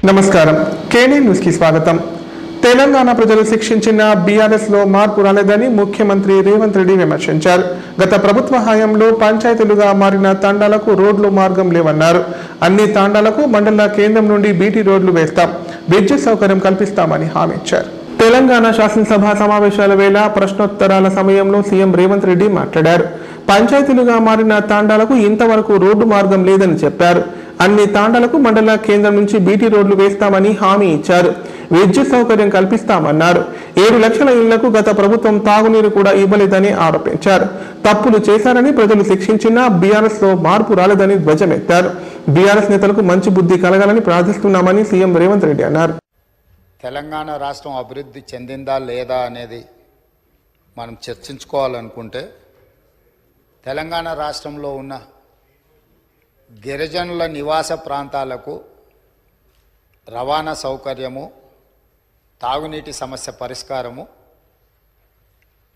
నమస్కారం కేనీ న్యూస్ కి స్వాగతం। తెలంగాణ ప్రజలు శిక్షించిన బీఆర్ఎస్ లో మార్పు రాలేదని ముఖ్యమంత్రి రేవంత్ రెడ్డి విమర్శించారు। గత ప్రభుత్వ హయాంలో పంచాయతీలుగా మారిన తండాలకు రోడ్లు మార్గం లేవన్నారు। అన్ని తండాలకు మండల కేంద్రం నుండి బీటీ రోడ్లు వేస్తాం, విద్యుత్ సౌకర్యం కల్పిస్తామని హామీ ఇచ్చారు। తెలంగాణ శాసనసభ సమావేశాల వేళ ప్రశ్నోత్తరాల సమయంలో సీఎం రేవంత్ రెడ్డి మాట్లాడారు। పంచాయతీలుగా మారిన తాండాలకు ఇంతవరకు రోడ్డు మార్గం లేదని చెప్పారు। అన్ని తాండాలకు మండల కేంద్రం నుంచి బీటీ రోడ్లు వేస్తామని హామీ ఇచ్చారు। విద్యుత్ సౌకర్యం కల్పిస్తామన్నారు। 7 లక్షల ఇళ్లకు గత ప్రభుత్వం తాగునీరు కూడా ఇవ్వలేదని ఆరోపించారు। తప్పులు చేశారని ప్రజలు శిక్షించినా బీఆర్ఎస్ లో మార్పు రాలేదని ధ్వజమెత్తారు। బీఆర్ఎస్ నేతలకు మంచి బుద్ధి కలగాలని ప్రార్థిస్తున్నామని సీఎం రేవంత్ రెడ్డి అన్నారు। తెలంగాణ రాష్ట్రం అభివృద్ధి చెందిందా లేదా అనేది మనం చర్చించుకోవాలనుకుంటే తెలంగాణ రాష్ట్రంలో ఉన్న గిరిజనుల నివాస ప్రాంతాలకు రవాణా సౌకర్యము, తాగునీటి సమస్య పరిష్కారము,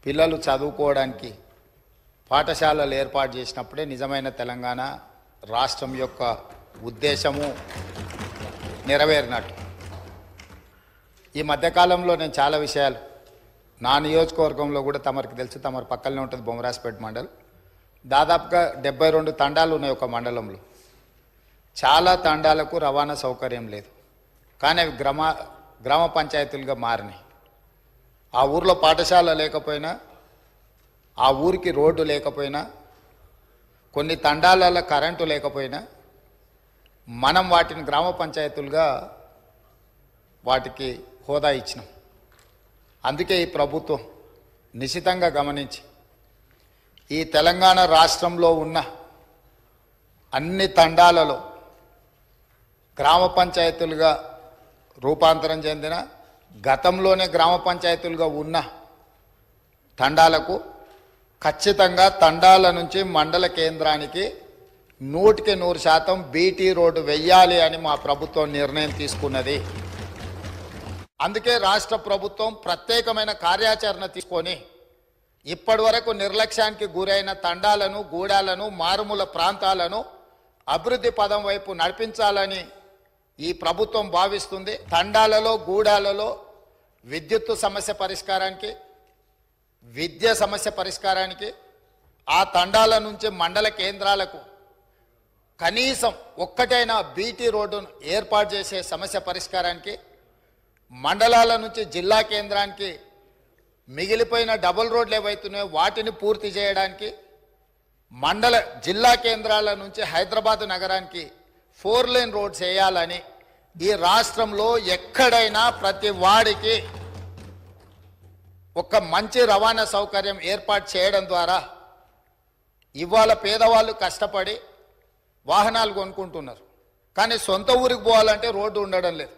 పిల్లలు చదువుకోవడానికి పాఠశాలలు ఏర్పాటు చేసినప్పుడే నిజమైన తెలంగాణ రాష్ట్రం యొక్క ఉద్దేశము నెరవేరినట్టు। ఈ మధ్యకాలంలో నేను చాలా విషయాలు నా నియోజకవర్గంలో కూడా తమరికి తెలుసు, తమరి పక్కనే ఉంటుంది బొమ్మరాజ్పేట మండలం, దాదాపుగా 72 తండాలు ఉన్నాయి ఒక మండలంలో। చాలా తండాలకు రవాణా సౌకర్యం లేదు, కానీ అవి గ్రామ పంచాయతీలుగా మారినాయి। ఆ ఊర్లో పాఠశాల లేకపోయినా, ఆ ఊరికి రోడ్డు లేకపోయినా, కొన్ని తండాలలో కరెంటు లేకపోయినా మనం వాటిని గ్రామ పంచాయతీలుగా వాటికి హోదా ఇచ్చినాం। అందుకే ఈ ప్రభుత్వం నిశితంగా గమనించి ఈ తెలంగాణ రాష్ట్రంలో ఉన్న అన్ని తండాలలో గ్రామ పంచాయతీలుగా రూపాంతరం చెందిన, గతంలోనే గ్రామ పంచాయతీలుగా ఉన్న తండాలకు ఖచ్చితంగా తండాల నుంచి మండల కేంద్రానికి 100% బీటీ రోడ్డు వెయ్యాలి అని మా ప్రభుత్వం నిర్ణయం తీసుకున్నది। అందుకే రాష్ట్ర ప్రభుత్వం ప్రత్యేకమైన కార్యాచరణ తీసుకొని ఇప్పటి వరకు నిర్లక్ష్యానికి గురైన తండాలను, గూడాలను, మారుమూల ప్రాంతాలను అభివృద్ధి పదం వైపు నడిపించాలని ఈ ప్రభుత్వం భావిస్తుంది। తండాలలో, గూడాలలో విద్యుత్ సమస్య పరిష్కారానికి, విద్య సమస్య పరిష్కారానికి, ఆ తండాల నుంచి మండల కేంద్రాలకు కనీసం ఒక్కటైనా బీటీ రోడ్డును ఏర్పాటు చేసే సమస్య పరిష్కారానికి, మండలాల నుంచి జిల్లా కేంద్రానికి మిగిలిపోయిన డబుల్ రోడ్లు ఏవైతున్నాయో వాటిని పూర్తి చేయడానికి, జిల్లా కేంద్రాల నుంచి హైదరాబాద్ నగరానికి 4 లేన్ రోడ్స్ వేయాలని ఈ రాష్ట్రంలో ఎక్కడైనా ప్రతి వాడికి ఒక మంచి రవాణా సౌకర్యం ఏర్పాటు చేయడం ద్వారా ఇవాళ పేదవాళ్ళు కష్టపడి వాహనాలు కొనుక్కుంటున్నారు, కానీ సొంత ఊరికి పోవాలంటే రోడ్డు ఉండడం లేదు।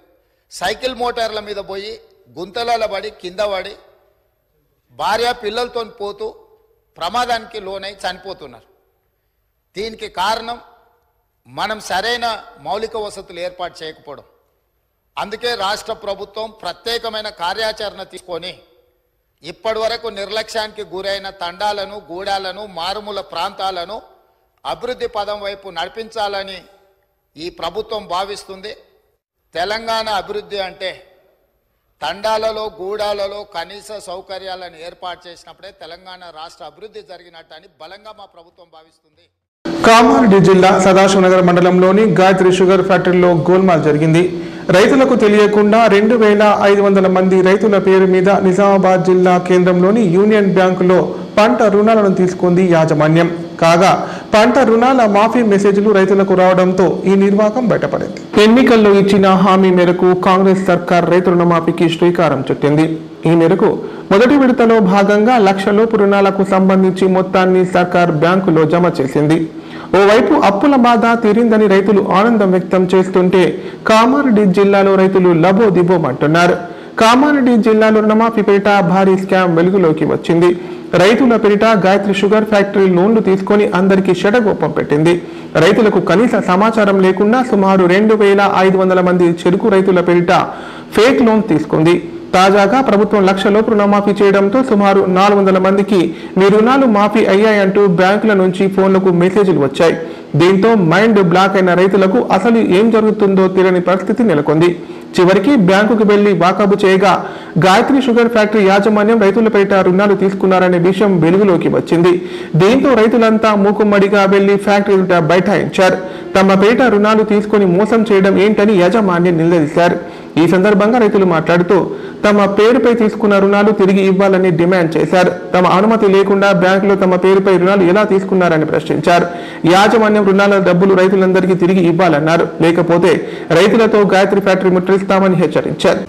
సైకిల్ మోటార్ల మీద పోయి గుంతలలో పడి కింద పడి భార్య పిల్లలతో పోతూ ప్రమాదానికి లోనై చనిపోతున్నారు। దీనికి కారణం మనం సరైన మౌలిక వసతులు ఏర్పాటు చేయకపోవడం। అందుకే రాష్ట్ర ప్రభుత్వం ప్రత్యేకమైన కార్యాచరణ తీసుకొని ఇప్పటి వరకు నిర్లక్ష్యానికి గురైన తండాలను, గూడాలను, మారుమూల ప్రాంతాలను అభివృద్ధి పదం వైపు నడిపించాలని ఈ ప్రభుత్వం భావిస్తుంది। తెలంగాణ అభివృద్ధి అంటే తండాలలో, గూడాలలో కనీస సౌకర్యాలను ఏర్పాటు చేసినప్పుడే తెలంగాణ రాష్ట్ర అభివృద్ధి జరిగినట్టు అని బలంగా మా ప్రభుత్వం భావిస్తుంది। కామారెడ్డి జిల్లా సదాశివనగర్ మండలంలోని గాయత్రి షుగర్ ఫ్యాక్టరీలో గోల్మాల్ జరిగింది। రైతులకు తెలియకుండా 2500 మంది రైతుల పేరు మీద నిజామాబాద్ జిల్లా కేంద్రంలోని యూనియన్ బ్యాంకులో పంట రుణాలను తీసుకుంది యాజమాన్యం। కాగా పంట రుణాల మాఫీ మెసేజ్లు రైతులకు రావడంతో ఈ నిర్వాహకం బయటపడింది। ఎన్నికల్లో ఇచ్చిన హామీ మేరకు కాంగ్రెస్ సర్కార్ రైతు రుణమాఫీకి శ్రీకారం చుట్టింది। ఈ మేరకు మొదటి విడతలో భాగంగా 1 లక్షలోపు రుణాలకు సంబంధించి మొత్తాన్ని సర్కార్ బ్యాంకులో జమ చేసింది। ఓవైపు అప్పుల బాధ తీరిందని రైతులు ఆనందం వ్యక్తం చేస్తుంటే కామారెడ్డి జిల్లాలో రైతులు లబోదిబోమంటున్నారు। కామారెడ్డి జిల్లాలో రుణమాఫీ పేరిట భారీ స్కామ్ వెలుగులోకి వచ్చింది। రైతుల పేరిట గాయత్రి షుగర్ ఫ్యాక్టరీ లోన్లు తీసుకొని అందరికీ షడగోపం పెట్టింది। రైతులకు కనీస సమాచారం లేకుండా సుమారు 2500 మంది చెరుకు రైతుల పేరిట ఫేక్ లోన్ తీసుకుంది। తాజాగా ప్రభుత్వం 1 లక్షలోపు రుణమాఫీ చేయడంతో సుమారు 400 మందికి మీ రుణాలు మాఫీ అయ్యాయంటూ బ్యాంకుల నుంచి ఫోన్లకు మెసేజ్లు వచ్చాయి। దీంతో మైండ్ బ్లాక్ అయిన రైతులకు అసలు ఏం జరుగుతుందో తెలియని పరిస్థితి నెలకొంది. చివరికి బ్యాంకుకు వెళ్లి వాకబు చేయగా గాయత్రి షుగర్ ఫ్యాక్టరీ యాజమాన్యం రైతులపేట రుణాలు తీసుకున్నారనే విషయం వెలుగులోకి వచ్చింది. దీంతో రైతులంతా మూకుమ్మడిగా వెళ్లి ఫ్యాక్టరీ బైఠాయించారు. తమ పేట రుణాలు తీసుకుని మోసం చేయడం ఏంటని యాజమాన్యం నిలదీశారు. ఈ సందర్భంగా రైతులు మాట్లాడుతూ తమ పేరుపై తీసుకున్న రుణాలు తిరిగి ఇవ్వాలని డిమాండ్ చేశారు. తమ అనుమతి లేకుండా బ్యాంకులో తమ పేరుపై రుణాలు ఎలా తీసుకున్నారని ప్రశ్నించారు. యాజమాన్యం రుణాల డబ్బులు రైతులందరికీ తిరిగి ఇవ్వాలన్నారు. లేకపోతే రైతులతో గాయత్రి ఫ్యాక్టరీ ముట్టడిస్తామని హెచ్చరించారు.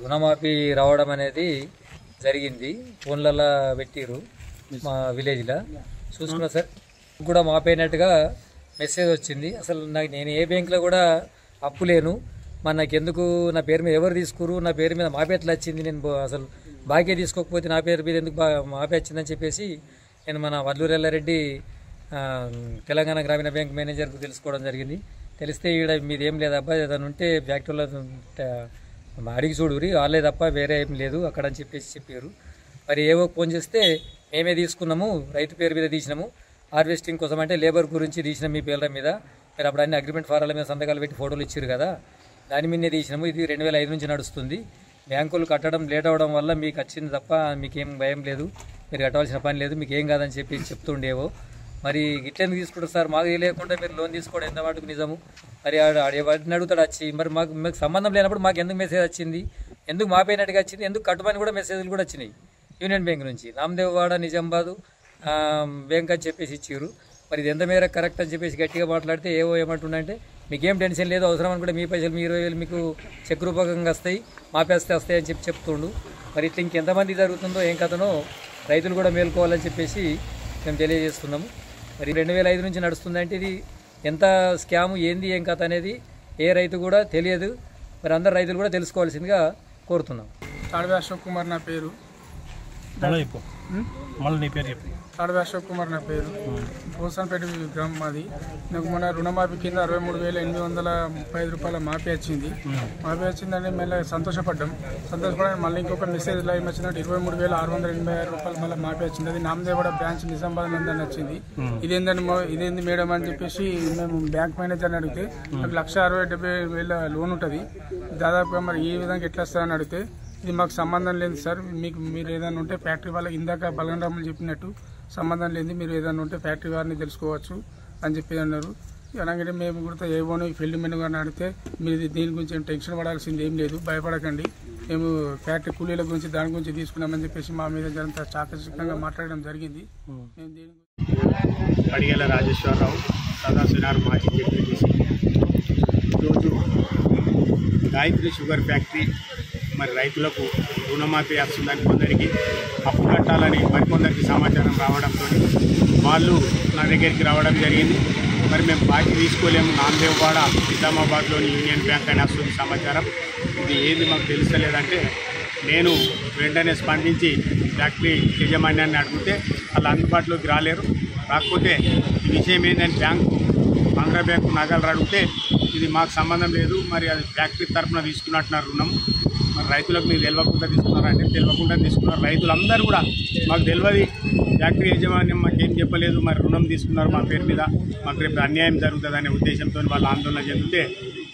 రుణమాఫీ రావడం అనేది జరిగింది. ఫోన్లలో పెట్టిరు మా విలేజ్లో చూసుకున్నా సార్. కూడా మాపైనట్టుగా మెసేజ్ వచ్చింది. అసలు నేను ఏ బ్యాంకులో కూడా అప్పు లేను, మరి నాకు ఎందుకు నా పేరు మీద ఎవరు తీసుకురు, నా పేరు మీద మాపే ఎట్లా వచ్చింది, నేను అసలు బాకీ తీసుకోకపోతే నా పేరు మీద ఎందుకు మాపే వచ్చిందని చెప్పేసి నేను మన వడ్లూరు ఎల్లారెడ్డి తెలంగాణ గ్రామీణ బ్యాంక్ మేనేజర్కు తెలుసుకోవడం జరిగింది. తెలిస్తే ఈడ మీది ఏం లేదబ్బా, ఏదైనా ఉంటే ఫ్యాక్టరీలో అడిగి చూడురి, వాళ్ళే తప్ప వేరే ఏం లేదు అక్కడ అని చెప్పేసి చెప్పారు. మరి ఏవో ఫోన్ చేస్తే మేమే తీసుకున్నాము, రైతు పేరు మీద తీసినాము, హార్వెస్టింగ్ కోసం అంటే లేబర్ గురించి తీసినాం మీ పేర్ల మీద, మీరు అప్పుడు అన్ని అగ్రిమెంట్ ఫారాల మీద సంతకాలు పెట్టి ఫోటోలు ఇచ్చారు కదా, దాని మీదే తీసినాము. ఇది 2005 నుంచి నడుస్తుంది. బ్యాంకులు కట్టడం లేట్ అవ్వడం వల్ల మీకు వచ్చింది తప్ప మీకేం భయం లేదు, మీరు కట్టవలసిన పని లేదు, మీకు ఏం కాదని చెప్పి చెప్తుండేవో. మరి ఇట్లెందుకు తీసుకుంటారు సార్, మాకు తెలియకుండా మీరు లోన్ తీసుకోవడం ఎంత మటుకు నిజము? మరి వాటిని అడుగుతాడు వచ్చి, మరి మాకు సంబంధం లేనప్పుడు మాకు ఎందుకు మెసేజ్ వచ్చింది, ఎందుకు మాపైనట్టుగా వచ్చింది, ఎందుకు కట్టుమని కూడా మెసేజ్లు కూడా వచ్చినాయి యూనియన్ బ్యాంక్ నుంచి, నామదేవ్వాడ నిజామాబాదు బ్యాంక్ అని చెప్పేసి ఇచ్చారు. మరి ఇది ఎంత మేర కరెక్ట్ అని చెప్పేసి గట్టిగా మాట్లాడితే ఏవో ఏమంటుండంటే మీకేం టెన్షన్ లేదు, అవసరం అనుకుంటే మీ పైసలు మీ 20,000 మీకు చెక్ రూపకంగా వస్తాయి, మాపేస్తే వస్తాయి అని చెప్తుండు. మరి ఇట్లా ఇంకెంతమంది జరుగుతుందో ఏం కథనో రైతులు కూడా మేల్కోవాలని చెప్పేసి మేము తెలియజేస్తున్నాము. మరి 2005 నుంచి నడుస్తుందంటే ఇది ఎంత స్కాము ఏంది ఏం కథ అనేది ఏ రైతు కూడా తెలియదు. మరి అందరు రైతులు కూడా తెలుసుకోవాల్సిందిగా కోరుతున్నాం. తాడవి అశోక్ కుమార్ నా పేరు. తాడవి అశోక్ కుమార్ నా పేరు. పోసన్పేట గ్రామం మాది. నాకు మొన్న రుణమాఫీ కింద 63,835 రూపాయల మాఫీ వచ్చింది. మాఫీ వచ్చిందని మళ్ళీ సంతోషపడ్డాం. మళ్ళీ ఇంకొక మెసేజ్ లైవ్ వచ్చిందంటే 23,686 రూపాయలు మళ్ళీ మాఫీ వచ్చింది. అది నామదేవాడ బ్రాంచ్ నిజామాబాద్ నుండి వచ్చింది. ఇదేంది మేడం అని చెప్పేసి మేము బ్యాంక్ మేనేజర్ని అడిగితే నాకు 1,60,70,000 లోన్ ఉంటుంది, దాదాపుగా మరి ఈ విధంగా ఎట్లా వస్తారని అడిగితే ఇది మాకు సంబంధం లేదు సార్, మీరు ఏదైనా ఉంటే ఫ్యాక్టరీ వాళ్ళకి ఇందాక బలగంరాములు చెప్పినట్టు సంబంధం లేదు, మీరు ఏదైనా ఉంటే ఫ్యాక్టరీ వారిని తెలుసుకోవచ్చు అని చెప్పి అన్నారు. అలాగే మేము కూడా ఏమోనో ఫీల్డ్ మెన్ గారిని అడిగితే మీరు దీని గురించి టెన్షన్ పడాల్సింది ఏం లేదు, భయపడకండి, మేము ఫ్యాక్టరీ కూలీల గురించి దాని గురించి తీసుకున్నామని చెప్పేసి మా మీద జరంత చాకచక్యంగా మాట్లాడడం జరిగింది. మేము దీని పడిగల రాజేశ్వరరావు సదాశివనగర్ మాజీ జెడ్పీటీసీ. ఈరోజు గాయత్రి షుగర్ ఫ్యాక్టరీ మరి రైతులకు రుణమాఫీ వస్తుందని కొందరికి అప్పు కట్టాలని మరికొందరికి సమాచారం రావడంతో వాళ్ళు నా దగ్గరికి రావడం జరిగింది. మరి మేము బాకీ తీసుకోలేము, నామదేవ్వాడ నిజామాబాద్లోని యూనియన్ బ్యాంక్ అని వస్తుంది సమాచారం, ఇది ఏది మాకు తెలుస్తలేదంటే నేను వెంటనే స్పందించి ఫ్యాక్టరీ యజమాన్యాన్ని అడిగితే వాళ్ళు అందుబాటులోకి రాలేరు. రాకపోతే ఈ విషయం ఏంటంటే ఆంధ్ర బ్యాంకు నగలు అడిగితే ఇది మాకు సంబంధం లేదు, మరి అది ఫ్యాక్టరీ తరఫున తీసుకున్నట్టున్నారు రుణం, మరి రైతులకు మీరు తెలియకుండా తీసుకున్నారంటే తెలియకుండా తీసుకున్నారు. రైతులందరూ కూడా మాకు తెలియదు, ఫ్యాక్టరీ యాజమాన్యం మాకేం చెప్పలేదు, మరి రుణం తీసుకున్నారు మా పేరు మీద, మాకు రేపు అన్యాయం జరుగుతుందనే ఉద్దేశంతో వాళ్ళు ఆందోళన చెందితే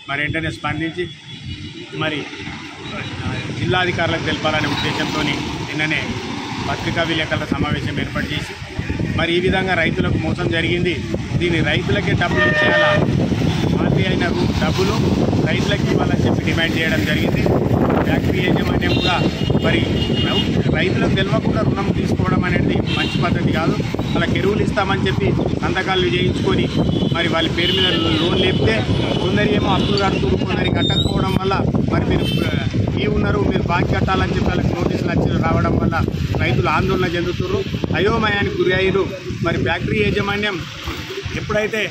మరి వెంటనే స్పందించి మరి జిల్లాధికారులకు తెలపాలనే ఉద్దేశంతో నిన్ననే పత్రికా విలేకరుల సమావేశం ఏర్పాటు చేసి మరి ఈ విధంగా రైతులకు మోసం జరిగింది, దీన్ని రైతులకే డబ్బులు ఇచ్చేయాలా, మాఫీ అయిన డబ్బులు రైతులకు ఇవ్వాలని చెప్పి డిమాండ్ చేయడం జరిగింది. ఫ్యాక్టరీ యాజమాన్యం కూడా మరి రైతులకు తెలియకుండా రుణం తీసుకోవడం అనేది మంచి పద్ధతి కాదు, వాళ్ళకి ఎరువులు ఇస్తామని చెప్పి సంతకాలు చేయించుకొని మరి వాళ్ళ పేరు మీద లోన్ లేపితే కొందరు ఏమో అప్పులు కడుతున్నారు, కొందరికి కట్టకపోవడం వల్ల మరి మీరు ఉన్నారు మీరు బాకీ కట్టాలని చెప్పి వాళ్ళకి నోటీసులు వచ్చి రావడం వల్ల రైతులు ఆందోళన చెందుతున్నారు, అయోమయానికి గురి అయ్యారు. మరి ఫ్యాక్టరీ యాజమాన్యం ఎప్పుడైతే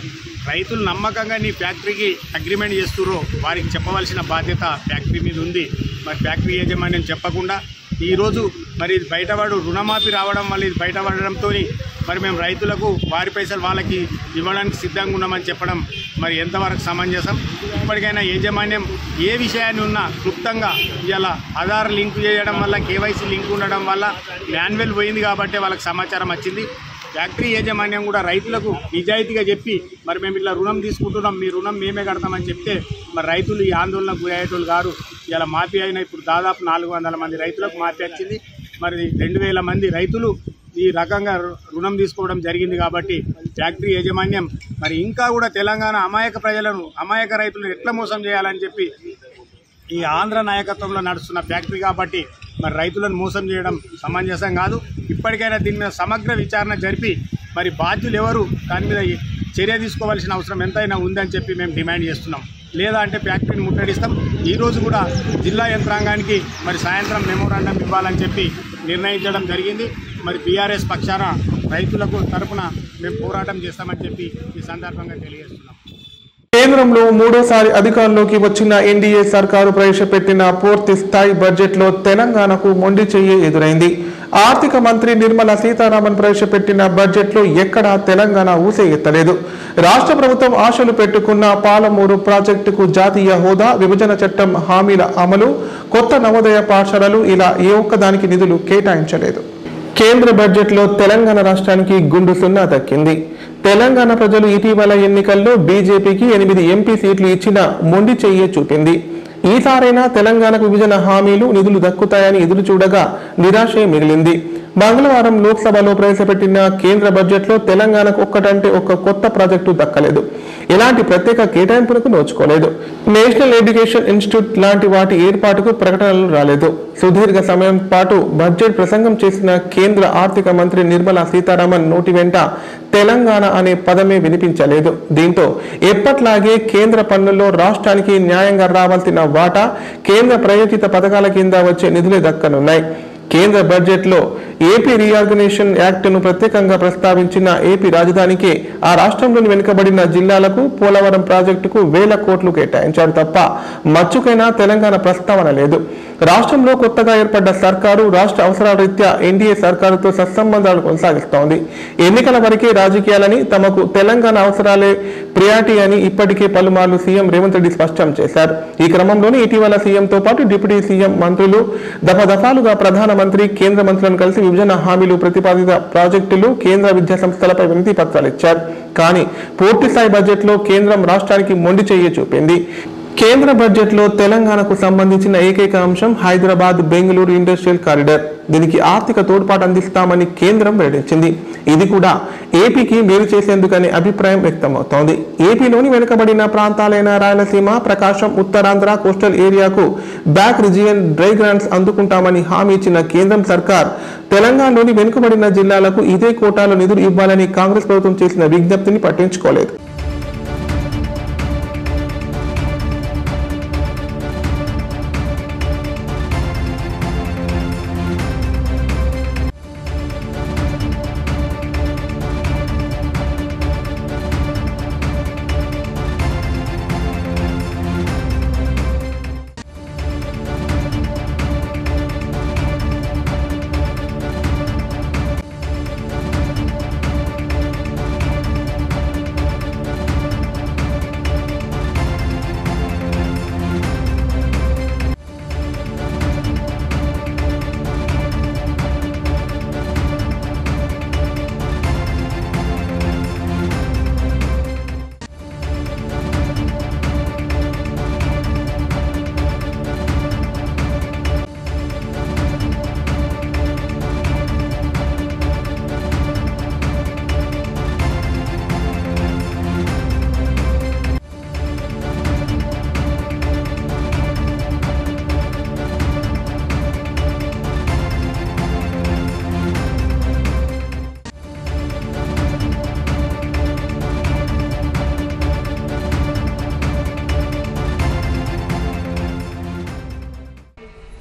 రైతులు నమ్మకంగా నీ ఫ్యాక్టరీకి అగ్రిమెంట్ చేస్తుర్రో వారికి చెప్పవలసిన బాధ్యత ఫ్యాక్టరీ మీద ఉంది. మరి ఫ్యాక్టరీ యాజమాన్యం చెప్పకుండా ఈరోజు మరి ఇది బయటపడు రుణమాఫీ రావడం వల్ల ఇది బయటపడడంతో మరి మేము రైతులకు వారి పైసలు వాళ్ళకి ఇవ్వడానికి సిద్ధంగా ఉన్నామని చెప్పడం మరి ఎంతవరకు సమంజసం? ఇప్పటికైనా యాజమాన్యం ఏ విషయాన్ని ఉన్నా క్లుప్తంగా ఇలా ఆధార్ లింక్ చేయడం వల్ల కేవైసీ లింక్ ఉండడం వల్ల మాన్యువల్ పోయింది కాబట్టి వాళ్ళకి సమాచారం వచ్చింది. ఫ్యాక్టరీ యాజమాన్యం కూడా రైతులకు నిజాయితీగా చెప్పి మరి మేము ఇట్లా రుణం తీసుకుంటున్నాం, మీ రుణం మేమే కడతామని చెప్తే మరి రైతులు ఈ ఆందోళనకు గురయ్యేటోళ్ళు గారు. ఇలా మాఫీ అయిన ఇప్పుడు దాదాపు 400 మంది రైతులకు మాఫీ వచ్చింది. మరి 2000 మంది రైతులు ఈ రకంగా రుణం తీసుకోవడం జరిగింది. కాబట్టి ఫ్యాక్టరీ యాజమాన్యం మరి ఇంకా కూడా తెలంగాణ అమాయక ప్రజలను, అమాయక రైతులను ఎట్లా మోసం చేయాలని చెప్పి ఈ ఆంధ్ర నాయకత్వంలో నడుస్తున్న ఫ్యాక్టరీ కాబట్టి మరి రైతులను మోసం చేయడం సమంజసం కాదు. ఇప్పటికైనా దీని మీద సమగ్ర విచారణ జరిపి మరి బాధ్యులు ఎవరు దాని మీద చర్య తీసుకోవాల్సిన అవసరం ఎంతైనా ఉందని చెప్పి మేము డిమాండ్ చేస్తున్నాం. లేదా అంటే ఫ్యాక్టరీని ముట్టడిస్తాం. ఈరోజు కూడా జిల్లా యంత్రాంగానికి మరి సాయంత్రం మెమోరాండం ఇవ్వాలని చెప్పి నిర్ణయించడం జరిగింది. మరి బీఆర్ఎస్ పక్షాన రైతులకు తరఫున మేము పోరాటం చేస్తామని చెప్పి ఈ సందర్భంగా తెలియజేస్తున్నాం. కేంద్రంలో మూడోసారి అధికారంలోకి వచ్చిన ఎన్డీఏ సర్కారు ప్రవేశపెట్టిన పూర్తి స్థాయి బడ్జెట్లో తెలంగాణకు మొండి చెయ్యి ఎదురైంది. ఆర్థిక మంత్రి నిర్మలా సీతారామన్ ప్రవేశపెట్టిన బడ్జెట్లో ఎక్కడా తెలంగాణ ఊసే ఎత్తలేదు. రాష్ట్ర ప్రభుత్వం ఆశలు పెట్టుకున్న పాలమూరు ప్రాజెక్టుకు జాతీయ హోదా, విభజన చట్టం హామీల అమలు, కొత్త నవోదయ పాఠశాలలు ఇలా ఏ ఒక్కదానికి నిధులు కేటాయించలేదు. కేంద్ర బడ్జెట్లో తెలంగాణ రాష్ట్రానికి గుండు సున్నా దక్కింది. తెలంగాణ ప్రజలు ఇటీవల ఎన్నికల్లో బీజేపీకి 8 ఎంపీ సీట్లు ఇచ్చిన మొండి చెయ్యే చూపింది. ఈసారైనా తెలంగాణకు విభజన హామీలు, నిధులు దక్కుతాయని ఎదురు చూడగా నిరాశే మిగిలింది. మంగళవారం లోక్సభలో ప్రవేశపెట్టిన కేంద్ర బడ్జెట్లో తెలంగాణకు ఒక్కటంటే ఒక్క కొత్త ప్రాజెక్టు దక్కలేదు. ఎలాంటి ప్రత్యేక కేటాయింపులకు నోచుకోలేదు. నేషనల్ ఎడ్యుకేషన్ ఇన్స్టిట్యూట్ లాంటి వాటి ఏర్పాటుకు ప్రకటనలు రాలేదు. సుదీర్ఘ సమయం పాటు బడ్జెట్ ప్రసంగం చేసిన కేంద్ర ఆర్థిక మంత్రి నిర్మలా సీతారామన్ నోటి వెంట తెలంగాణ అనే పదమే వినిపించలేదు. దీంతో ఎప్పట్లాగే కేంద్ర పన్నుల్లో రాష్ట్రానికి న్యాయంగా రావాల్సిన వాటా, కేంద్ర ప్రయోజిత పథకాల కింద వచ్చే నిధులే దక్కనున్నాయి. కేంద్ర బడ్జెట్లో ఏపీ రీఆర్గనైజేషన్ యాక్ట్ను ప్రత్యేకంగా ప్రస్తావించిన ఏపీ రాజధానికి, ఆ రాష్ట్రంలోని వెనుకబడిన జిల్లాలకు, పోలవరం ప్రాజెక్టుకు 1000 కోట్లు కేటాయించారు తప్ప మచ్చుకైనా తెలంగాణ ప్రస్తావన లేదు. రాష్ట్రంలో కొత్తగా ఏర్పడ్డ సర్కారు రాష్ట్ర అవసరాల రీత్యా ఎన్డీఏ సర్కారుతో సత్సంబంధాలు కొనసాగిస్తోంది. ఎన్నికల వరకే రాజకీయాలని, తమకు తెలంగాణ అవసరాలే ప్రియారిటీ అని ఇప్పటికే పలుమార్లు సీఎం రేవంత్ రెడ్డి స్పష్టం చేశారు. ఈ క్రమంలోనే ఇటీవల సీఎంతో పాటు డిప్యూటీ సీఎం, మంత్రులు దఫాదఫాలుగా ప్రధానమంత్రి, కేంద్ర మంత్రులను కలిసి విభజన హామీలు, ప్రతిపాదిత ప్రాజెక్టులు, కేంద్ర విద్యా సంస్థలపై వినతి పత్రాలు ఇచ్చారు. కానీ పూర్తిస్థాయి బడ్జెట్లో కేంద్రం రాష్ట్రానికి మొండి చెయ్యి చూపింది. కేంద్ర బడ్జెట్లో తెలంగాణకు సంబంధించిన ఏకైక అంశం హైదరాబాద్ బెంగళూరు ఇండస్ట్రియల్ కారిడార్. దీనికి ఆర్థిక తోడ్పాటు అందిస్తామని కేంద్రం వెల్లడించింది. ఇది కూడా ఏపీకి మేలు చేసేందుకనే అభిప్రాయం వ్యక్తమవుతోంది. ఏపీలోని వెనుకబడిన ప్రాంతాలైన రాయలసీమ, ప్రకాశం, ఉత్తరాంధ్ర, కోస్టల్ ఏరియాకు బ్యాక్ రీజియన్ డ్రై గ్రాంట్స్ అందుకుంటామని హామీ ఇచ్చిన కేంద్రం సర్కార్ తెలంగాణలోని వెనుకబడిన జిల్లాలకు ఇదే కోటాలో నిధులు ఇవ్వాలని కాంగ్రెస్ ప్రభుత్వం చేసిన విజ్ఞప్తిని పట్టించుకోలేదు.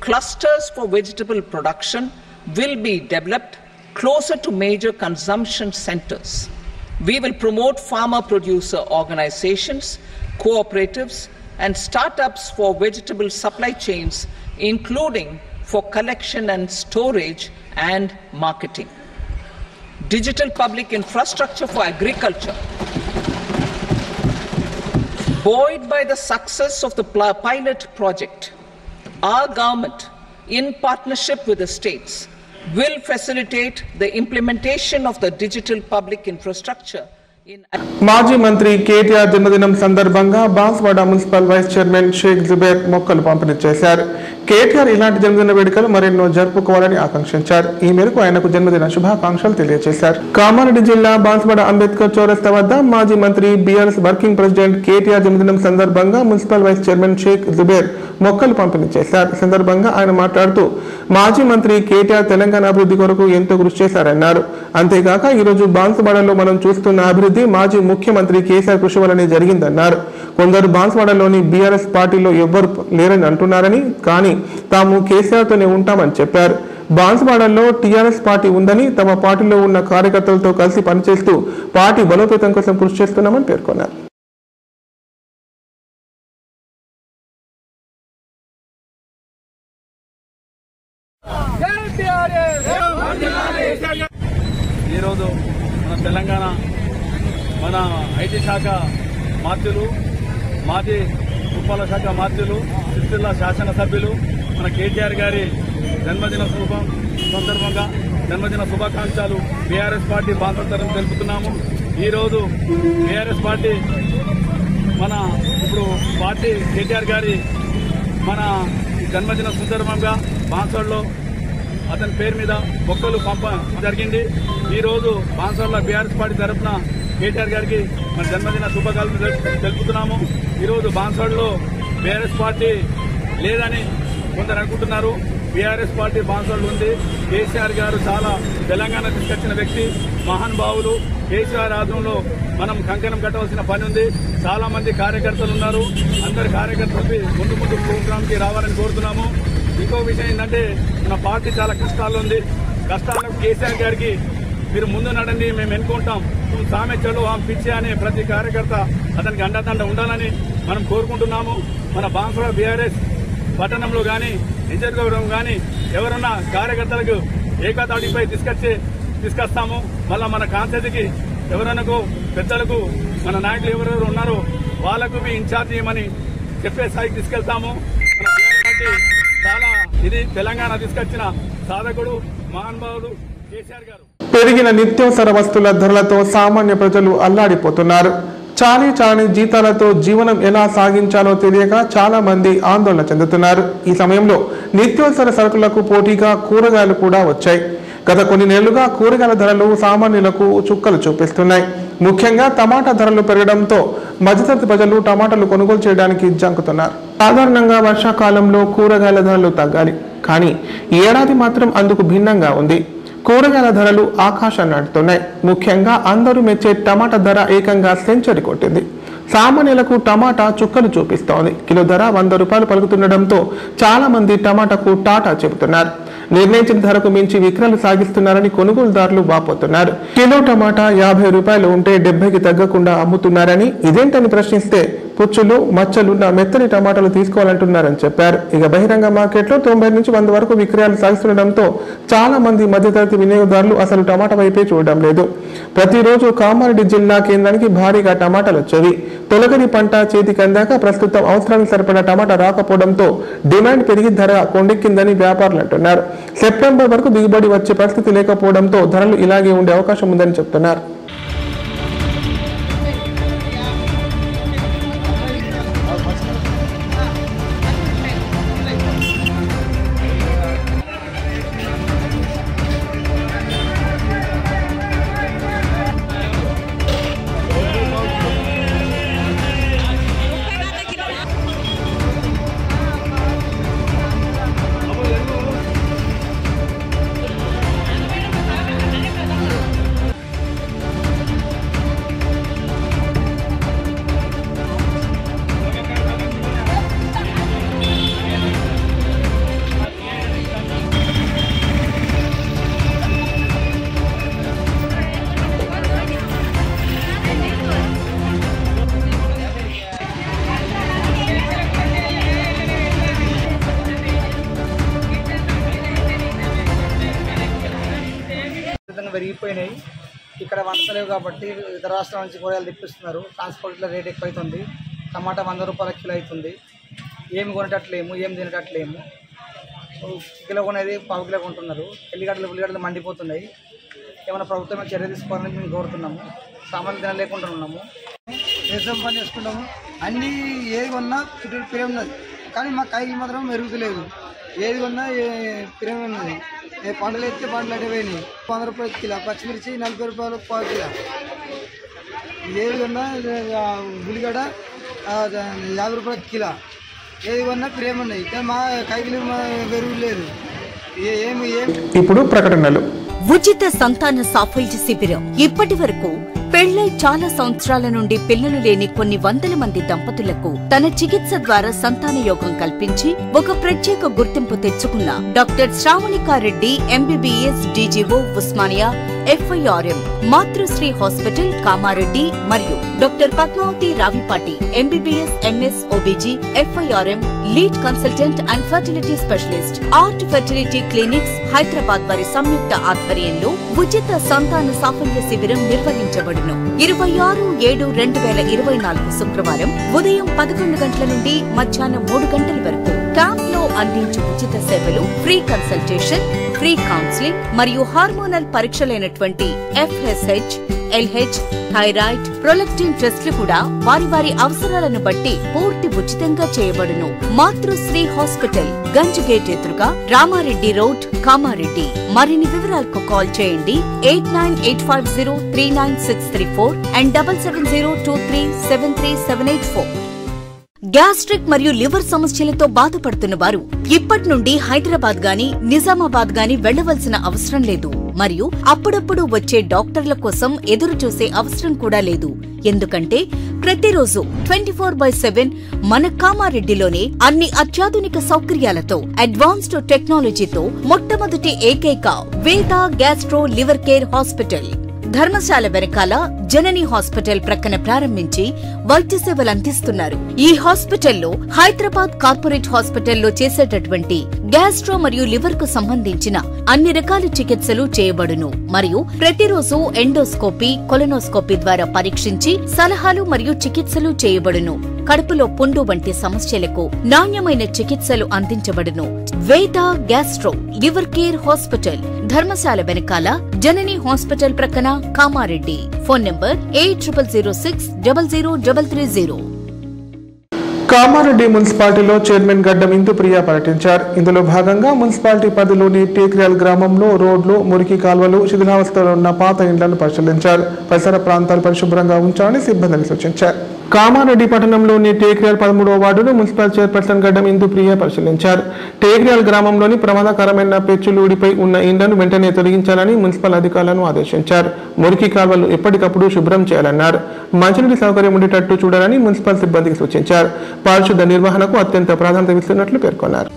Clusters for vegetable production will be developed closer to major consumption centers. We will promote farmer-producer organizations, cooperatives, and startups for vegetable supply chains, including for collection and storage and marketing. Digital public infrastructure for agriculture. Buoyed by the success of the pilot project, our government, in partnership with the states, will facilitate the implementation of the digital public infrastructure in మాజీ మంత్రి కేటీఆర్ జన్మదినం సందర్భంగా Banswada municipal vice chairman Shaik Zubair మొక్కలు పంపిణీ చేశారు. కేటీఆర్ ఇలాంటి జన్మదిన వేడుకలు మరెన్నో జరుపుకోవాలని ఆకాంక్షించారు. ఈ మేరకు ఆయనకు జన్మదిన శుభాకాంక్షలు తెలియజేశారు. కామారెడ్డి జిల్లా బాన్స్వాడ అంబేద్కర్ చౌరస్తా వద్ద మాజీ మంత్రి బీఆర్ఎస్ వర్కింగ్ ప్రెసిడెంట్ కేటీఆర్ జన్మదినం సందర్భంగా municipal vice chairman Shaik Zubair మొక్కలు పంపిణీ చేశారు. ఈ సందర్భంగా ఆయన మాట్లాడుతూ మాజీ మంత్రి కేటీఆర్ తెలంగాణ అభివృద్ధి కొరకు ఎంతో కృషి చేశారన్నారు. అంతేగాక ఈరోజు బాన్స్వాడలో మనం చూస్తున్న అభివృద్ధి మాజీ ముఖ్యమంత్రి కేసీఆర్ కృషి వల్లనే జరిగిందన్నారు. కొందరు బాన్స్వాడలోని బీఆర్ఎస్ పార్టీలో ఎవ్వరు లేరని అంటున్నారని, కానీ తాము కేసీఆర్తోనే ఉంటామని చెప్పారు. బాన్స్వాడలో టీఆర్ఎస్ పార్టీ ఉందని, తమ పార్టీలో ఉన్న కార్యకర్తలతో కలిసి పనిచేస్తూ పార్టీ బలోపేతం కోసం కృషి చేస్తున్నామని పేర్కొన్నారు. ఈరోజు మన తెలంగాణ మన ఐటీ శాఖ మాత్యులు, మాజీ ఉప్పాల శాఖ మాత్యులు, సిరిసిల్ల శాసనసభ్యులు మన కేటీఆర్ గారి జన్మదిన సందర్భంగా జన్మదిన శుభాకాంక్షలు బీఆర్ఎస్ పార్టీ బాధ్యతలను తెలుపుతున్నాము. ఈరోజు బీఆర్ఎస్ పార్టీ మన ఇప్పుడు పార్టీ కేటీఆర్ గారి మన జన్మదిన సందర్భంగా బాన్స్వాడలో అతని పేరు మీద మొక్కలు పంపడం జరిగింది. ఈరోజు బాన్స్వాడలో బీఆర్ఎస్ పార్టీ తరఫున కేటీఆర్ గారికి మన జన్మదిన శుభాకాంక్షలు తెలుపుతున్నాము. ఈరోజు బాన్స్వాడలో బీఆర్ఎస్ పార్టీ లేదని కొందరు అనుకుంటున్నారు. బీఆర్ఎస్ పార్టీ బాన్స్వాడలో ఉంది. కేసీఆర్ గారు చాలా తెలంగాణ తీసుకొచ్చిన వ్యక్తి, మహానుభావులు. కేసీఆర్ ఆధ్వర్యంలో మనం కంకణం కట్టవలసిన పని ఉంది. చాలా మంది కార్యకర్తలు ఉన్నారు. అందరి కార్యకర్తలకి ముందు ప్రోగ్రామ్ కి రావాలని కోరుతున్నాము. ఇంకో విషయం ఏంటంటే మన పార్టీ చాలా కష్టాల్లో ఉంది. కష్టాలకు కేసీఆర్ గారికి మీరు ముందు నడండి, మేము ఎన్నుకుంటాం, సామె చలో ఆమె పిచ్చే అనే ప్రతి కార్యకర్త అతనికి అండదండ ఉండాలని మనం కోరుకుంటున్నాము. మన బాన్స్వాడ బీఆర్ఎస్ పట్టణంలో కానీ నిజవర్గం కానీ ఎవరున్నా కార్యకర్తలకు ఏకతాటిపై తీసుకొస్తాము. మళ్ళా మన కాన్సెన్స్కి ఎవరనకు పెద్దలకు మన నాయకులు ఎవరెవరు ఉన్నారో వాళ్లకు ఇన్ఛార్జ్ చేయమని చెప్పే స్థాయికి తీసుకెళ్తాము. మన బీఆర్ఎస్ పార్టీ చాలా ఇది తెలంగాణ తీసుకొచ్చిన సాధకుడు, మహానుభావుడు కేసీఆర్ గారు. పెరిగిన నిత్యావసర వస్తువుల ధరలతో సామాన్య ప్రజలు అల్లాడిపోతున్నారు. చాలీ జీతాలతో జీవనం ఎలా సాగించాలో తెలియక చాలా మంది ఆందోళన చెందుతున్నారు. ఈ సమయంలో నిత్యావసర సరుకులకు పోటీగా కూరగాయలు కూడా వచ్చాయి. గత కొన్ని నెలలుగా కూరగాయల ధరలు సామాన్యులకు చుక్కలు చూపిస్తున్నాయి. ముఖ్యంగా టమాటా ధరలు పెరగడంతో మధ్యతరగతి ప్రజలు టమాటాలు కొనుగోలు చేయడానికి జంకుతున్నారు. సాధారణంగా వర్షాకాలంలో కూరగాయల ధరలు తగ్గాలి, కానీ ఈ ఏడాది మాత్రం అందుకు భిన్నంగా ఉంది. కూరగాయల ధరలు ఆకాశాన్ని అంటున్నాయి. ముఖ్యంగా అందరూ మెచ్చే టమాటా ధర ఏకంగా సెంచరీ కొట్టింది. సామాన్యులకు టమాటా చుక్కలు చూపిస్తోంది. కిలో ధర 100 రూపాయలు పలుకుతుండటంతో చాలా మంది టమాటాకు టాటా చెబుతున్నారు. నిర్ణయించిన ధరకు మించి విక్రయాలు సాగిస్తున్నారని కొనుగోలుదారులు వాపోతున్నారు. కిలో టమాటా 50 రూపాయలు ఉంటే 70కి తగ్గకుండా అమ్ముతున్నారని, ఇదేంటని ప్రశ్నిస్తే పుచ్చులు మచ్చలున్న మెత్తని టమాటాలు తీసుకోవాలంటున్నారని చెప్పారు. ఇక బహిరంగ మార్కెట్లో 90 నుంచి 100 వరకు విక్రయాలు సాగిస్తుండటంతో చాలా మంది మధ్యతరగతి వినియోగదారులు అసలు టమాటా వైపే చూడడం లేదు. ప్రతిరోజు కామారెడ్డి జిల్లా కేంద్రానికి భారీగా టమాటాలు వచ్చేవి. తొలగని పంట చేతికి అందాక ప్రస్తుతం అవసరానికి సరిపడా టమాటా రాకపోవడంతో డిమాండ్ పెరిగి ధర కొండెక్కిందని వ్యాపారులు అంటున్నారు. సెప్టెంబర్ వరకు దిగుబడి వచ్చే పరిస్థితి లేకపోవడంతో ధరలు ఇలాగే ఉండే అవకాశం ఉందని చెప్తున్నారు. పెరిగిపోయినాయి. ఇక్కడ వంటలేవు కాబట్టి ఇతర రాష్ట్రాల నుంచి కూరగాయలు తెప్పిస్తున్నారు. ట్రాన్స్పోర్ట్లో రేట్ ఎక్కువైతుంది. టమాటా 100 రూపాయల కిలో అవుతుంది. ఏమి కొనేటట్లేము, ఏం తినేటట్లేము. కిలో కొనేది 1/2 కిలో కొంటున్నారు. ఉల్లిగడ్డలు మండిపోతున్నాయి. ఏమైనా ప్రభుత్వం చర్య తీసుకోవాలని మేము కోరుతున్నాము. సామాన్లు తినలేకుండా ఉన్నాము. వ్యవసాయం పని చేసుకుంటాము. అన్నీ ఏది కొన్నా పిరే ఉన్నది, కానీ మా కాయలు మాత్రం మెరుగుతలేదు. ఏది కొన్నా పిరే ఉన్నది. పంటలు ఎత్తే పంటలు అడిపోయినాయి. 100 రూపాయలు కిలో, పచ్చిమిర్చి 40 రూపాయలు 1/4 కిలో. ఏది కొన్నా ఉల్లిగడ్డ 50 రూపాయల కిలో. ఏది కొన్నా ప్రేమ ఉన్నాయి, కానీ మా కాయలు మెరుగులేదు. ఇప్పుడు ప్రకటనలు. ఉచిత సంతాన సాఫల్య శిబిరం. ఇప్పటి వరకు పెళ్లై చాలా సంవత్సరాల నుండి పిల్లలు లేని కొన్ని వందల మంది దంపతులకు తన చికిత్స ద్వారా సంతాన యోగం కల్పించి ఒక ప్రత్యేక గుర్తింపు తెచ్చుకున్న doctor Sravanika Reddy MBBS DGO Osmania FIRM Matrusri hospital Kamareddy మరియు doctor Padmavathi Ravipati MBBS MS OBG FIRM lead consultant and fertility specialist ART fertility clinics Hyderabad వారి సంయుక్త ఆధ్వర్యంలో ఉచిత సంతాన సాఫల్య శిబిరం నిర్వహించబడును. 26/7/2024 శుక్రవారం ఉదయం 11 గంటల నుండి మధ్యాహ్నం 3 గంటల వరకు క్యాంప్ లో అందించే ఉచిత సేవలు ఫ్రీ కన్సల్టేషన్, ఫ్రీ కౌన్సిలింగ్ మరియు హార్మోనల్ పరీక్షలైనటువంటి FSH, LH, థైరాయిడ్, ప్రొలాక్టిన్ టెస్టులు కూడా వారి వారి అవసరాలను బట్టి పూర్తి ఉచితంగా చేయబడును. మాతృశ్రీ హాస్పిటల్, గంజిగేట్ ఎదురుగా, రామారెడ్డి రోడ్, కామారెడ్డి. మరిన్ని వివరాలకు కాల్ చేయండి 8985039634 and 7702373784. గ్యాస్ట్రిక్ మరియు లివర్ సమస్యలతో బాధపడుతున్న వారు ఇప్పటి నుండి హైదరాబాద్ గాని నిజామాబాద్ గాని వెళ్లవలసిన అవసరం లేదు. మరియు అప్పుడప్పుడు వచ్చే డాక్టర్ల కోసం ఎదురు చూసే అవసరం కూడా లేదు. ఎందుకంటే ప్రతిరోజు 24/7 మన కామారెడ్డిలోనే అన్ని అత్యాధునిక సౌకర్యాలతో అడ్వాన్స్డ్ టెక్నాలజీతో మొట్టమొదటి ఏకైక వేద gastro liver care hospital Dharamshala వెనకాల జనని హాస్పిటల్ ప్రక్కన ప్రారంభించి వైద్య సేవలు అందిస్తున్నారు. ఈ హాస్పిటల్లో హైదరాబాద్ కార్పొరేట్ హాస్పిటల్లో చేసేటటువంటి గ్యాస్ట్రో మరియు లివర్ కు సంబంధించిన అన్ని రకాల చికిత్సలు చేయబడును. మరియు ప్రతిరోజు ఎండోస్కోపీ, కొలనోస్కోపీ ద్వారా పరీక్షించి సలహాలు మరియు చికిత్సలు చేయబడును. కడుపులో పుండు వంటి సమస్యలకు నాణ్యమైన చికిత్సలు అందించబడును. వేద gastro liver care hospital Dharamshala వెనకాల జనని హాస్పిటల్ ప్రక్కన కామారెడ్డి. Phone number 8006000330. కామారెడ్డి మున్సిపాలిటీలో చైర్మన్ గడ్డం ఇందుప్రియ పర్యటించారు. ఇందులో భాగంగా మున్సిపాలిటీ పరిధిలోని టేక్రియాల్ గ్రామంలో రోడ్లు, మురికి కాల్వలు, శిథిలావస్థలో ఉన్న పాత ఇండ్లను పరిశీలించారు. పరిసర ప్రాంతాలు పరిశుభ్రంగా ఉంచాలని సిబ్బందిని సూచించారు. కామారెడ్డి పట్టణంలోని టేక్రియాల్ 13వ వార్డును మున్సిపల్ చైర్పర్సన్ గడ్డం ఇందుప్రియ పరిశీలించారు. టేక్రియాల్ గ్రామంలోని ప్రమాదకరమైన పెచ్చులూడిపై ఉన్న ఇండ్లను వెంటనే తొలగించాలని మున్సిపల్ అధికారులను ఆదేశించారు. మురికి కాల్వలు ఎప్పటికప్పుడు శుభ్రం చేయాలన్నారు. మంచినీటి సౌకర్యం ఉండేటట్టు చూడాలని మున్సిపల్ సిబ్బందికి సూచించారు. పారిశుద్ధ నిర్వహణకు అత్యంత ప్రాధాన్యత ఇస్తున్నట్లు పేర్కొన్నారు.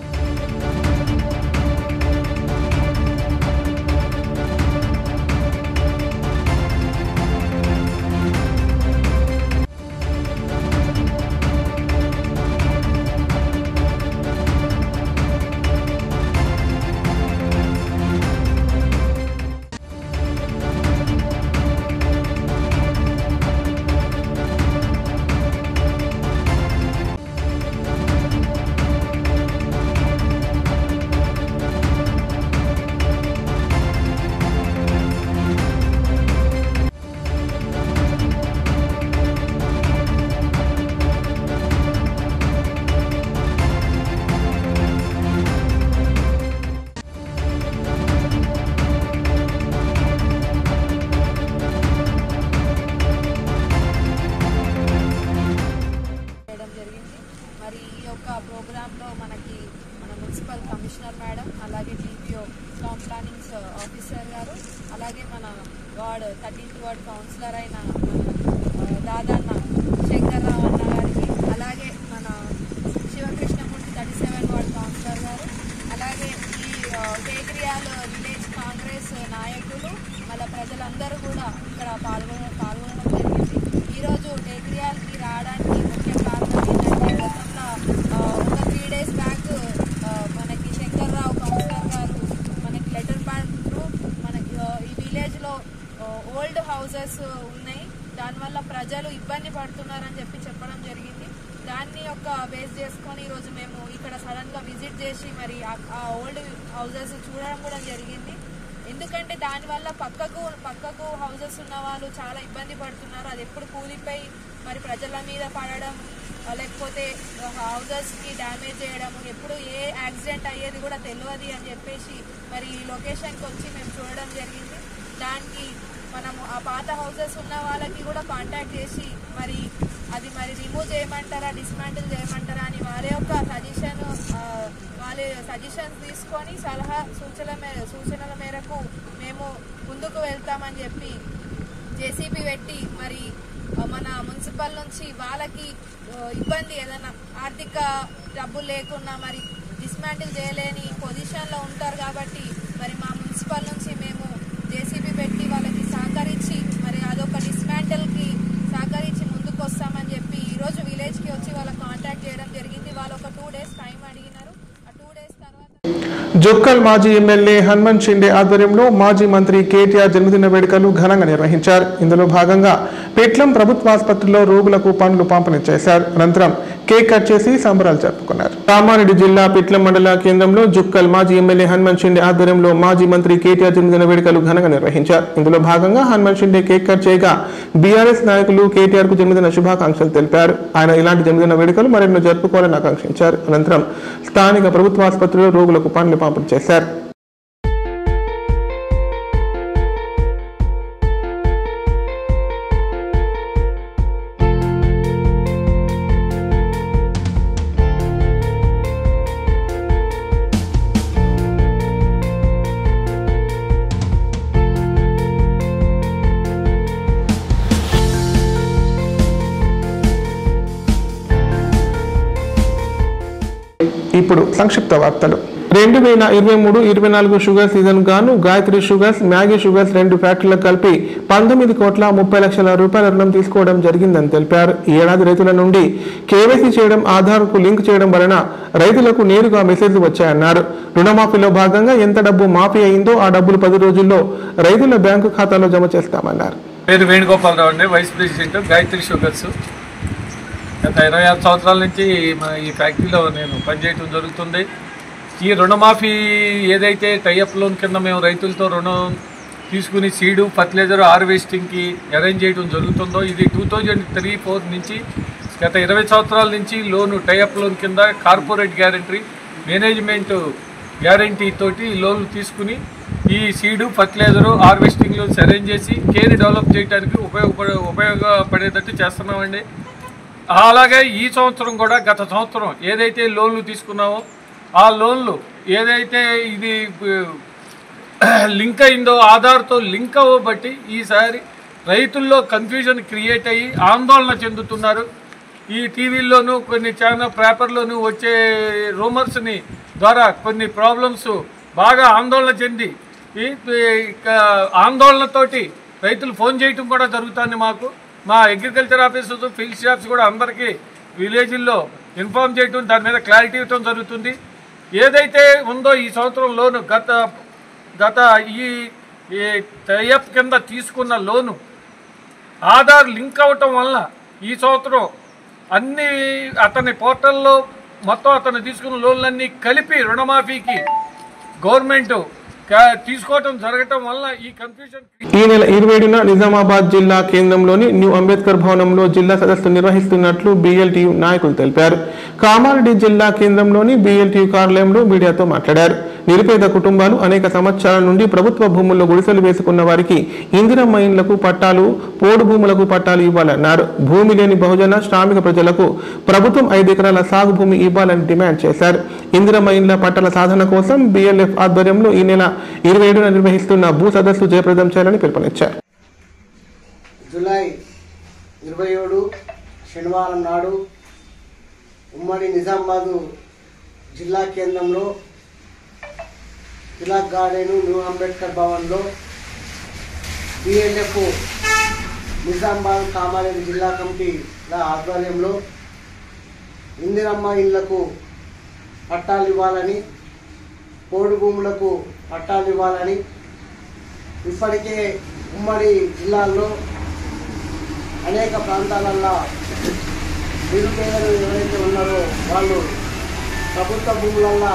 ప్రోగ్రాంలో మనకి మన మున్సిపల్ కమిషనర్ మేడం, అలాగే DPO టౌన్ ప్లానింగ్ ఆఫీసర్ గారు, అలాగే మన వార్డ్ 13th వార్డ్ కౌన్సిలర్ అయిన దాదాన్న శంకర్రావు అన్న గారికి, అలాగే మన శివకృష్ణమూర్తి 37 వార్డ్ కౌన్సిలర్ గారు, అలాగే ఈ టేక్రియాల్ విలేజ్ కాంగ్రెస్ నాయకులు, మళ్ళీ ప్రజలందరూ కూడా ఇక్కడ పాల్గొనడం జరిగింది. ఈరోజు టేక్రియాల్కి రావడానికి ముఖ్య కారణం ఏంటంటే గతంలో ఒక 3 days బ్యాక్ మనకి శంకర్రావు కౌన్సిలర్ గారు మనకి లెటర్ ప్యాడ్ మనకి ఈ విలేజ్లో బేస్ చేసుకొని ఈరోజు మేము ఇక్కడ సడన్గా విజిట్ చేసి మరి ఆ ఓల్డ్ హౌజెస్ చూడడం కూడా జరిగింది. ఎందుకంటే దానివల్ల పక్కకు హౌజెస్ ఉన్న వాళ్ళు చాలా ఇబ్బంది పడుతున్నారు. అది ఎప్పుడు కూలిపోయి మరి ప్రజల మీద పడడం లేకపోతే హౌజెస్కి డ్యామేజ్ చేయడం, ఎప్పుడు ఏ యాక్సిడెంట్ అయ్యేది కూడా తెలియదు అని చెప్పేసి మరి ఈ లొకేషన్కి వచ్చి మేము చూడడం జరిగింది. దానికి మనము ఆ పాత హౌజెస్ ఉన్న వాళ్ళకి కూడా కాంటాక్ట్ చేసి మరి అది మరి రిమూవ్ చేయమంటారా, డిస్మాంటిల్ చేయమంటారా అని వాళ్ళ యొక్క సజెషన్స్ తీసుకొని సలహా సూచనల మేరకు మేము ముందుకు వెళ్తామని చెప్పి జేసీబీ పెట్టి మరి మన మున్సిపల్ నుంచి వాళ్ళకి ఇబ్బంది ఏదైనా ఆర్థిక డబ్బులు లేకున్నా మరి డిస్మాంటిల్ చేయలేని పొజిషన్లో ఉంటారు కాబట్టి మరి మా మున్సిపల్ నుంచి మేము జేసీబీ పెట్టి వాళ్ళకి సహకరించి మరి అదొక డిస్మాంటిల్కి సహకరించి ముందుకు వస్తామని చెప్పి ఈరోజు విలేజ్కి వచ్చి వాళ్ళకి కాంటాక్ట్ చేయడం జరిగింది. వాళ్ళు ఒక 2 days టైం అడిగినారు. ఆ 2 days తర్వాత జుక్కల్ మాజీ ఎమ్మెల్యే హనుమంత్ షిండే ఆధ్వర్యంలో మాజీ మంత్రి కేటీఆర్ జన్మదిన వేడుకలు ఘనంగా నిర్వహించారు. ఇందులో భాగంగా పిట్లం ప్రభుత్వాసుపత్రిలో రోగులకు పండ్లు పంపిణీ చేశారు. అనంతరం కేక్ కట్ చేసి సంబరాలు జరుపుకున్నారు. కామారెడ్డి జిల్లా పిట్లం మండల కేంద్రంలో జుక్కల్ మాజీ ఎమ్మెల్యే హనుమంత్ షిండే ఆధ్వర్యంలో మాజీ మంత్రి కేటీఆర్ జన్మదిన వేడుకలు ఘనంగా నిర్వహించారు. ఇందులో భాగంగా హనుమంత్ షిండే కేక్ కట్ చేయగా బీఆర్ఎస్ నాయకులు కేటీఆర్ కు జన్మదిన శుభాకాంక్షలు తెలిపారు. ఆయన ఇలాంటి జన్మదిన వేడుకలు మరెన్నో జరుపుకోవాలని ఆకాంక్షించారు. అనంతరం స్థానిక ప్రభుత్వాసుపత్రిలో రోగులకు పండ్లు పంపిణీ చేశారు. ఇప్పుడు సంక్షిప్త వార్తలు. 2023-24 షుగర్ సీజన్ గాను గాయత్రి షుగర్స్, మ్యాగీ షుగర్స్ 2 ఫ్యాక్టరీలకు కలిపి 19,30,00,000 రూపాయల రుణం తీసుకోవడం జరిగిందని తెలిపారు. ఈ ఏడాది రైతుల నుండి కేవైసీ చేయడం, ఆధార్కు లింక్ చేయడం వలన రైతులకు నేరుగా మెసేజ్లు వచ్చాయన్నారు. రుణమాఫీలో భాగంగా ఎంత డబ్బు మాఫీ అయిందో ఆ డబ్బులు 10 రోజుల్లో రైతుల బ్యాంకు ఖాతాలో జమ చేస్తామన్నారు. పేరు వేణుగోపాలరావు అండి, వైస్ ప్రెసిడెంట్ గాయత్రి షుగర్స్. గత 26 సంవత్సరాల నుంచి ఈ ఫ్యాక్టరీలో నేను పనిచేయడం జరుగుతుంది. ఈ రుణమాఫీ ఏదైతే టైఅప్ లోన్ కింద మేము రైతులతో రుణం తీసుకుని సీడు, ఫర్టిలైజర్, హార్వెస్టింగ్కి అరేంజ్ చేయడం జరుగుతుందో ఇది 2003-04 నుంచి గత 20 సంవత్సరాల నుంచి లోను టైఅప్ లోన్ కింద కార్పొరేట్ గ్యారంటీ, మేనేజ్మెంట్ గ్యారంటీ తోటి లోన్లు తీసుకుని ఈ seed, fertiliser, harvesting loans arrange చేసి కేర్ డెవలప్ చేయడానికి ఉపయోగపడేటట్టు చేస్తున్నామండి. అలాగే ఈ సంవత్సరం కూడా గత సంవత్సరం ఏదైతే లోన్లు తీసుకున్నామో ఆ లోన్లు ఏదైతే ఇది లింక్ అయిందో ఆధార్తో లింక్ అవ్వబట్టి ఈసారి రైతుల్లో కన్ఫ్యూజన్ క్రియేట్ అయ్యి ఆందోళన చెందుతున్నారు. ఈ టీవీల్లోనూ కొన్ని ఛానల్ పేపర్లోనూ వచ్చే రూమర్స్ని ద్వారా కొన్ని ప్రాబ్లమ్స్ బాగా ఆందోళన చెంది ఆందోళనతోటి రైతులు ఫోన్ చేయటం కూడా జరుగుతుంది. మా అగ్రికల్చర్ ఆఫీసర్స్, ఫీల్డ్ స్టాఫ్స్ కూడా అందరికీ విలేజ్ల్లో ఇన్ఫార్మ్ చేయటం, దాని మీద క్లారిటీ ఇవ్వటం జరుగుతుంది. ఏదైతే ఉందో ఈ సంవత్సరం లోను గత ఈ టైఅప్ కింద తీసుకున్న లోను ఆధార్ లింక్ అవ్వటం వల్ల ఈ సంవత్సరం అన్ని అతని పోర్టల్లో మొత్తం అతను తీసుకున్న లోన్లన్నీ కలిపి రుణమాఫీకి గవర్నమెంట్ తీసుకోవటం జరగటం వల్ల ఈ కన్ఫ్యూజన్. ఈ నెల 27న నిజామాబాద్ జిల్లా కేంద్రంలోని న్యూ అంబేద్కర్ భవనంలో జిల్లా సదస్సు నిర్వహిస్తున్నట్లు BLTU నాయకులు తెలిపారు. కామారెడ్డి జిల్లా కేంద్రంలోని BLTU కార్యాలయంలో మీడియాతో మాట్లాడారు. నిరుపేద కుటుంబాలు అనేక సంవత్సరాల నుండి ప్రభుత్వ భూముల్లో గుడిసెలు వేసుకున్న వారికి ఇందిరమ్మ ఇండ్లకు పట్టాలు, పోడు భూములకు పట్టాలు ఇవ్వాలన్నారు. భూమి లేని బహుజన శ్రామిక ప్రజలకు ప్రభుత్వం 5 ఎకరాల సాగు భూమి ఇవ్వాలని డిమాండ్ చేశారు. ఇందిరమ్మ ఇండ్ల పట్టాల సాధన కోసం BLF ఆధ్వర్యంలో ఈ నెల 27న నిర్వహిస్తున్న భూ సదస్సు జయప్రదం చేయాలని పిలుపునిచ్చారు. జూలై 27 శనివారం నాడు ఉమ్మడి నిజామాబాద్ జిల్లా కేంద్రంలో తిలక్ గార్డెన్ న్యూ అంబేద్కర్ భవన్లో BLF నిజామాబాద్ కామారెడ్డి జిల్లా కమిటీల ఆధ్వర్యంలో ఇందిరమ్మ ఇళ్లకు పట్టాలు ఇవ్వాలని, పోడు భూములకు పట్టాలు ఇవ్వాలని, ఇప్పటికే ఉమ్మడి జిల్లాల్లో అనేక ప్రాంతాలలో నిరుపేదలు ఎవరైతే ఉన్నారో వాళ్ళు ప్రభుత్వ భూములల్లో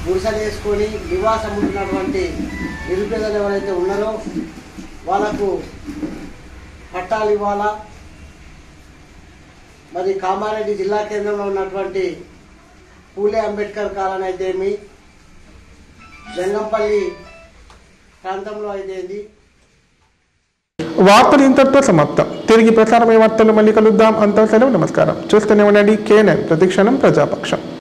గుడిసెలు వేసుకొని నివాసం ఉంటున్నటువంటి నిరుపేదలు ఎవరైతే ఉన్నారో వాళ్ళకు పట్టాలు ఇవ్వాలా. మరి కామారెడ్డి జిల్లా కేంద్రంలో ఉన్నటువంటి పూలే అంబేద్కర్ కాలనీ అయితేమి, జంగంపల్లి ప్రాంతంలో అయితేంది. వార్తలు ఇంతటితో సమాప్తం. తిరిగి ప్రసారమయ్యే వార్తలు మళ్ళీ కలుద్దాం. అంతా సెలవు. నమస్కారం. చూస్తూనే ఉండండి KNN, ప్రతిక్షణం ప్రజాపక్షం.